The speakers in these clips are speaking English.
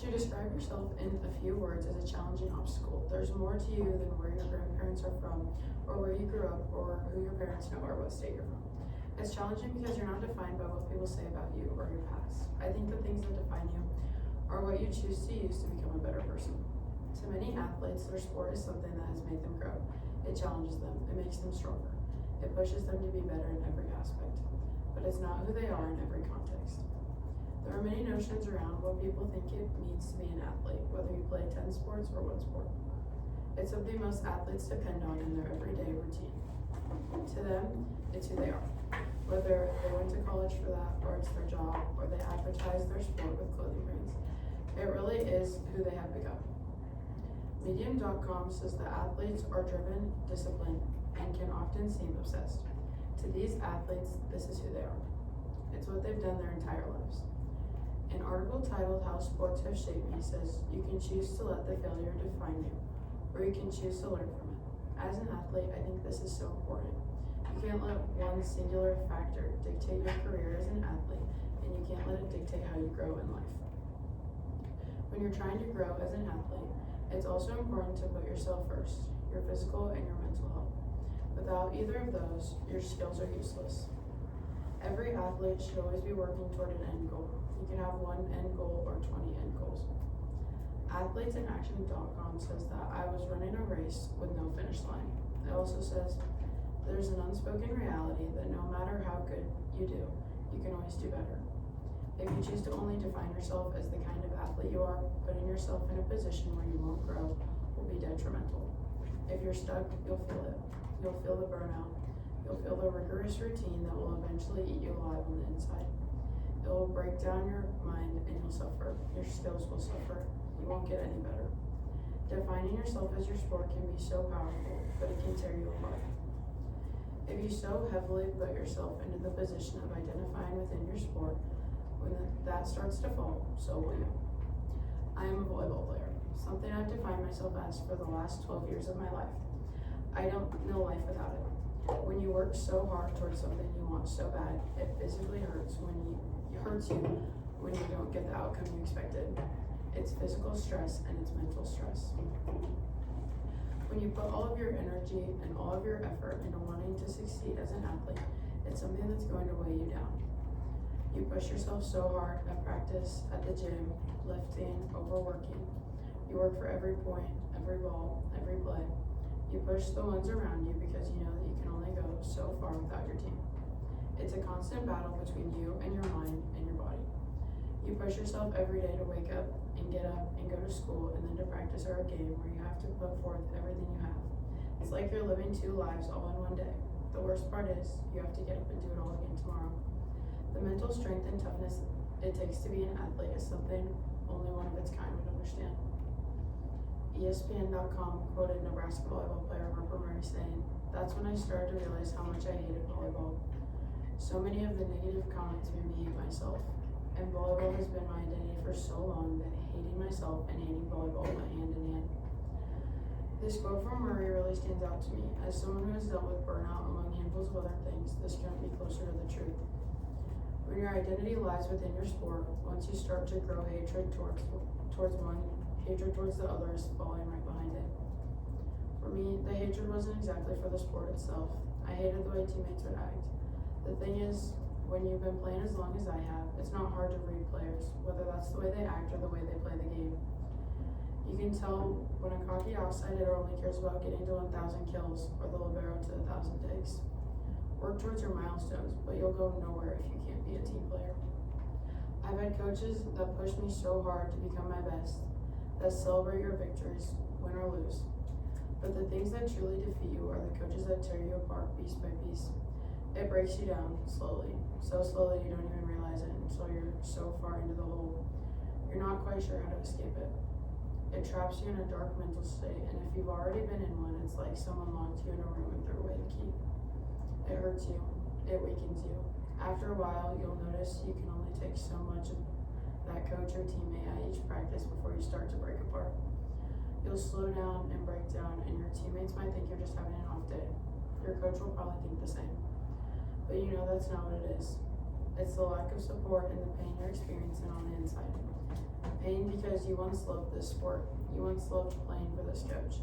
To describe yourself in a few words is a challenging obstacle. There's more to you than where your grandparents are from, or where you grew up, or who your parents know, or what state you're from. It's challenging because you're not defined by what people say about you or your past. I think the things that define you are what you choose to use to become a better person. To many athletes, their sport is something that has made them grow. It challenges them. It makes them stronger. It pushes them to be better in every aspect. But it's not who they are in every context. There are many notions around what people think it means to be an athlete, whether you play 10 sports or one sport. It's something most athletes depend on in their everyday routine. To them, it's who they are. Whether they went to college for that, or it's their job, or they advertise their sport with clothing brands, it really is who they have become. Medium.com says that athletes are driven, disciplined, and can often seem obsessed. To these athletes, this is who they are. It's what they've done their entire lives. An article titled How Sports Have Shaped Me says you can choose to let the failure define you, or you can choose to learn from it. As an athlete, I think this is so important. You can't let one singular factor dictate your career as an athlete, and you can't let it dictate how you grow in life. When you're trying to grow as an athlete, it's also important to put yourself first, your physical and your mental health. Without either of those, your skills are useless. Every athlete should always be working toward an end goal. You can have one end goal or 20 end goals. AthletesInAction.com says that I was running a race with no finish line. It also says there's an unspoken reality that no matter how good you do, you can always do better. If you choose to only define yourself as the kind of athlete you are, putting yourself in a position where you won't grow will be detrimental. If you're stuck, you'll feel it. You'll feel the burnout. You'll feel the rigorous routine that will eventually eat you alive on the inside. It will break down your mind and you'll suffer. Your skills will suffer. You won't get any better. Defining yourself as your sport can be so powerful, but it can tear you apart. If you so heavily put yourself into the position of identifying within your sport, when that starts to fall, so will you. I am a volleyball player, something I've defined myself as for the last 12 years of my life. I don't know life without it. When you work so hard towards something you want so bad, it physically hurts you when you don't get the outcome you expected. It's physical stress and it's mental stress. When you put all of your energy and all of your effort into wanting to succeed as an athlete, it's something that's going to weigh you down. You push yourself so hard at practice, at the gym, lifting, overworking. You work for every point, every ball, every play. You push the ones around you because you know that you can only go so far without your team. It's a constant battle between you and your mind and your body. You push yourself every day to wake up and get up and go to school and then to practice or a game where you have to put forth everything you have. It's like you're living two lives all in one day. The worst part is you have to get up and do it all again tomorrow. The mental strength and toughness it takes to be an athlete is something only one of its kind would understand. ESPN.com quoted Nebraska volleyball player Harper Murray saying, "That's when I started to realize how much I hated volleyball. So many of the negative comments made me hate myself, and volleyball has been my identity for so long that hating myself and hating volleyball went hand in hand." This quote from Murray really stands out to me. As someone who has dealt with burnout among handfuls of other things, this couldn't be closer to the truth. When your identity lies within your sport, once you start to grow hatred towards one, hatred towards the other is falling right behind it. For me, the hatred wasn't exactly for the sport itself. I hated the way teammates would act. The thing is, when you've been playing as long as I have, it's not hard to read players, whether that's the way they act or the way they play the game. You can tell when a cocky outside hitter only cares about getting to 1,000 kills or the libero to 1,000 digs. Work towards your milestones, but you'll go nowhere if you can't be a team player. I've had coaches that push me so hard to become my best, that celebrate your victories, win or lose. But the things that truly defeat you are the coaches that tear you apart piece by piece. It breaks you down slowly, so slowly you don't even realize it until you're so far into the hole. You're not quite sure how to escape it. It traps you in a dark mental state, and if you've already been in one, it's like someone locked you in a room and threw away the key. It hurts you. It weakens you. After a while, you'll notice you can only take so much of that coach or teammate at each practice before you start to break apart. You'll slow down and break down, and your teammates might think you're just having an off day. Your coach will probably think the same. But you know that's not what it is. It's the lack of support and the pain you're experiencing on the inside. Pain because you once loved this sport. You once loved playing for this coach.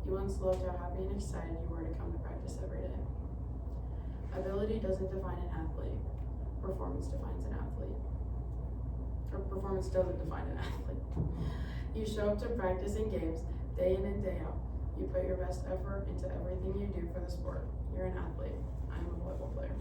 You once loved how happy and excited you were to come to practice every day. Ability doesn't define an athlete. Performance defines an athlete. Or performance doesn't define an athlete. You show up to practice in games day in and day out. You put your best effort into everything you do for the sport. You're an athlete. I'm a volleyball player.